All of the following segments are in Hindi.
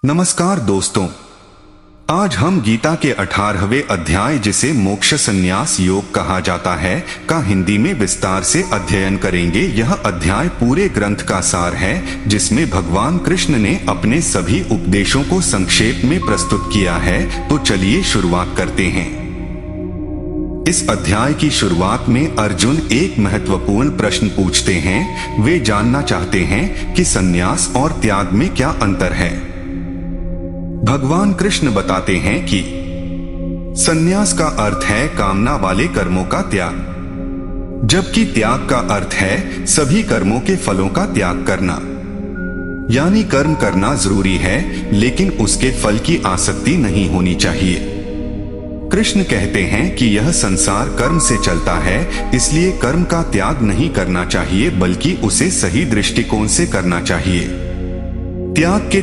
नमस्कार दोस्तों, आज हम गीता के 18वें अध्याय जिसे मोक्ष संन्यास योग कहा जाता है का हिंदी में विस्तार से अध्ययन करेंगे। यह अध्याय पूरे ग्रंथ का सार है जिसमें भगवान कृष्ण ने अपने सभी उपदेशों को संक्षेप में प्रस्तुत किया है। तो चलिए शुरुआत करते हैं। इस अध्याय की शुरुआत में अर्जुन एक महत्वपूर्ण प्रश्न पूछते हैं। वे जानना चाहते हैं कि संन्यास और त्याग में क्या अंतर है। भगवान कृष्ण बताते हैं कि संन्यास का अर्थ है कामना वाले कर्मों का त्याग, जबकि त्याग का अर्थ है सभी कर्मों के फलों का त्याग करना। यानी कर्म करना जरूरी है लेकिन उसके फल की आसक्ति नहीं होनी चाहिए। कृष्ण कहते हैं कि यह संसार कर्म से चलता है, इसलिए कर्म का त्याग नहीं करना चाहिए बल्कि उसे सही दृष्टिकोण से करना चाहिए। त्याग के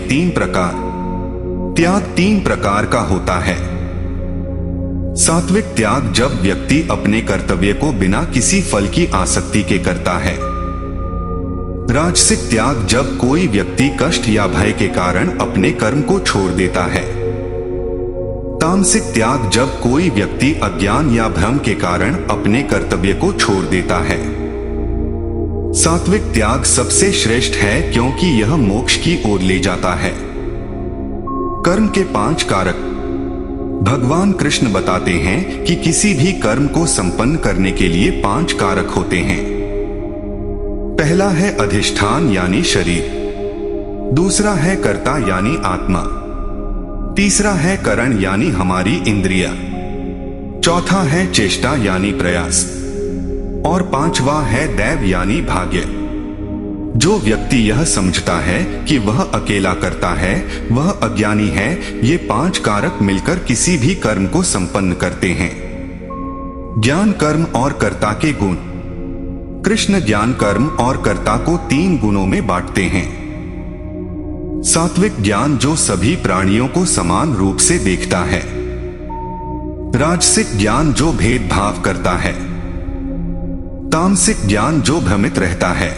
त्याग तीन प्रकार का होता है। सात्विक त्याग जब व्यक्ति अपने कर्तव्य को बिना किसी फल की आसक्ति के करता है। राजसिक त्याग जब कोई व्यक्ति कष्ट या भय के कारण अपने कर्म को छोड़ देता है। तामसिक त्याग जब कोई व्यक्ति अज्ञान या भ्रम के कारण अपने कर्तव्य को छोड़ देता है। सात्विक त्याग सबसे श्रेष्ठ है क्योंकि यह मोक्ष की ओर ले जाता है। कर्म के 5 कारक भगवान कृष्ण बताते हैं कि किसी भी कर्म को संपन्न करने के लिए 5 कारक होते हैं। पहला है अधिष्ठान यानी शरीर, दूसरा है कर्ता यानी आत्मा, तीसरा है करण यानी हमारी इंद्रिया, चौथा है चेष्टा यानी प्रयास और 5वां है दैव यानी भाग्य। जो व्यक्ति यह समझता है कि वह अकेला करता है वह अज्ञानी है। ये 5 कारक मिलकर किसी भी कर्म को संपन्न करते हैं। ज्ञान, कर्म और कर्ता के गुण। कृष्ण ज्ञान, कर्म और कर्ता को 3 गुणों में बांटते हैं। सात्विक ज्ञान जो सभी प्राणियों को समान रूप से देखता है। राजसिक ज्ञान जो भेदभाव करता है। तामसिक ज्ञान जो भ्रमित रहता है।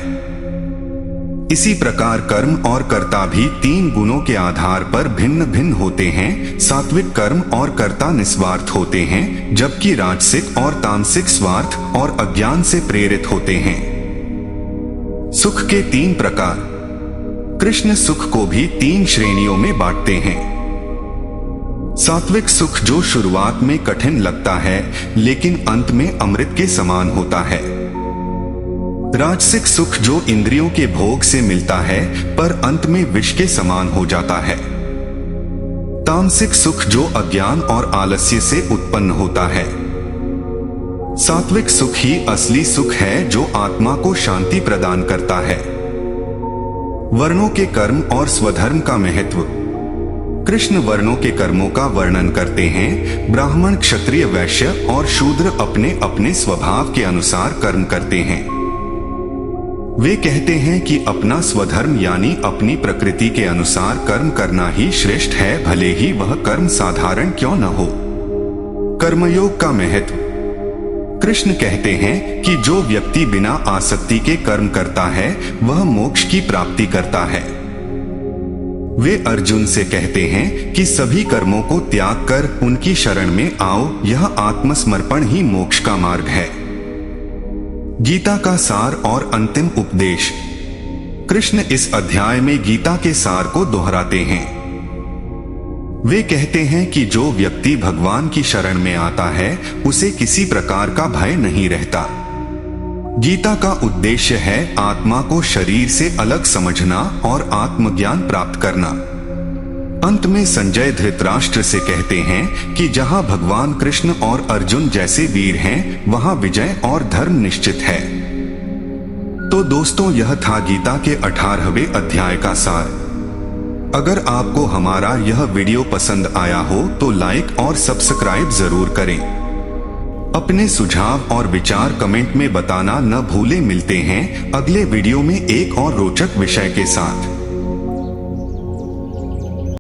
इसी प्रकार कर्म और कर्ता भी 3 गुणों के आधार पर भिन्न भिन्न होते हैं। सात्विक कर्म और कर्ता निस्वार्थ होते हैं, जबकि राजसिक और तामसिक स्वार्थ और अज्ञान से प्रेरित होते हैं। सुख के 3 प्रकार। कृष्ण सुख को भी 3 श्रेणियों में बांटते हैं। सात्विक सुख जो शुरुआत में कठिन लगता है लेकिन अंत में अमृत के समान होता है। राजसिक सुख जो इंद्रियों के भोग से मिलता है पर अंत में विष के समान हो जाता है। तामसिक सुख जो अज्ञान और आलस्य से उत्पन्न होता है। सात्विक सुख ही असली सुख है जो आत्मा को शांति प्रदान करता है। वर्णों के कर्म और स्वधर्म का महत्व। कृष्ण वर्णों के कर्मों का वर्णन करते हैं। ब्राह्मण, क्षत्रिय, वैश्य और शूद्र अपने अपने स्वभाव के अनुसार कर्म करते हैं। वे कहते हैं कि अपना स्वधर्म यानी अपनी प्रकृति के अनुसार कर्म करना ही श्रेष्ठ है, भले ही वह कर्म साधारण क्यों न हो। कर्मयोग का महत्व। कृष्ण कहते हैं कि जो व्यक्ति बिना आसक्ति के कर्म करता है वह मोक्ष की प्राप्ति करता है। वे अर्जुन से कहते हैं कि सभी कर्मों को त्याग कर उनकी शरण में आओ, यह आत्मसमर्पण ही मोक्ष का मार्ग है। गीता का सार और अंतिम उपदेश। कृष्ण इस अध्याय में गीता के सार को दोहराते हैं। वे कहते हैं कि जो व्यक्ति भगवान की शरण में आता है उसे किसी प्रकार का भय नहीं रहता। गीता का उद्देश्य है आत्मा को शरीर से अलग समझना और आत्मज्ञान प्राप्त करना। अंत में संजय धृतराष्ट्र से कहते हैं कि जहां भगवान कृष्ण और अर्जुन जैसे वीर हैं वहां विजय और धर्म निश्चित है। तो दोस्तों, यह था गीता के 18वें अध्याय का सार। अगर आपको हमारा यह वीडियो पसंद आया हो तो लाइक और सब्सक्राइब जरूर करें। अपने सुझाव और विचार कमेंट में बताना न भूलें। मिलते हैं अगले वीडियो में एक और रोचक विषय के साथ।